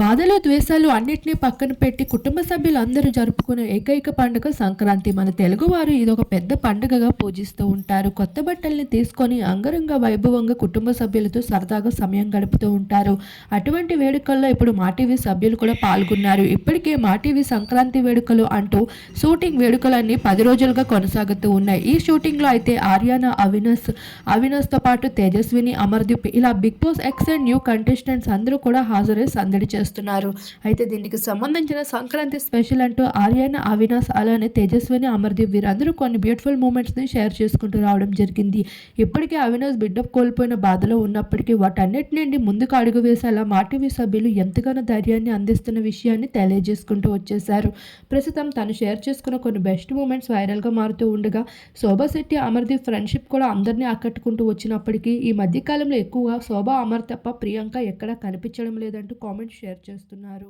బాధలు, ద్వేషాలు అన్నిటిని పక్కన పెట్టి కుటుంబ సభ్యులందరూ జరుపుకునే ఏకైక పండుగ సంక్రాంతి. మన తెలుగువారు ఇదొక పెద్ద పండుగగా పూజిస్తూ ఉంటారు. కొత్త బట్టల్ని తీసుకొని అంగరంగ వైభవంగా కుటుంబ సభ్యులతో సరదాగా సమయం గడుపుతూ ఉంటారు. అటువంటి వేడుకల్లో ఇప్పుడు మాటీవీ సభ్యులు కూడా పాల్గొన్నారు. ఇప్పటికే మాటీవీ సంక్రాంతి వేడుకలు అంటూ షూటింగ్ వేడుకలన్నీ 10 రోజులుగా కొనసాగుతూ ఉన్నాయి. ఈ షూటింగ్లో అయితే ఆర్యానా, అవినాష్తో పాటు తేజస్విని, అమర్దీప్ ఇలా Bigg Boss ex and new contestants అందరూ కూడా హాజరై సందడి చేస్తున్నారు. అయితే దీనికి సంబంధించిన సంక్రాంతి స్పెషల్ అంటూ ఆర్యానా, అవినాష్ అలానే తేజస్విని, అమర్దీప్ వీరందరూ కొన్ని బ్యూటిఫుల్ మూమెంట్స్ని షేర్ చేసుకుంటూ రావడం జరిగింది. ఇప్పటికే అవినాష్ బిడ్డ కోల్పోయిన బాధలో ఉన్నప్పటికీ వాటన్నిటి నుండి ముందుకు అడుగు వేసేలా మాటీవీ సభ్యులు ఎంతగానో ధైర్యాన్ని అందిస్తున్న విషయాన్ని తెలియజేసుకుంటూ వచ్చేశారు. ప్రస్తుతం తను షేర్ చేసుకున్న కొన్ని బెస్ట్ మూమెంట్స్ వైరల్గా మారుతూ ఉండగా శోభా శెట్టి, అమర్దీప్ ఫ్రెండ్షిప్ కూడా అందరినీ ఆకట్టుకుంటూ వచ్చినప్పటికీ ఈ మధ్యకాలంలో ఎక్కువగా శోభా, అమర్ తప్ప ప్రియాంక ఎక్కడా కనిపించడం లేదంటూ కామెంట్స్ షేర్ చేస్తున్నారు.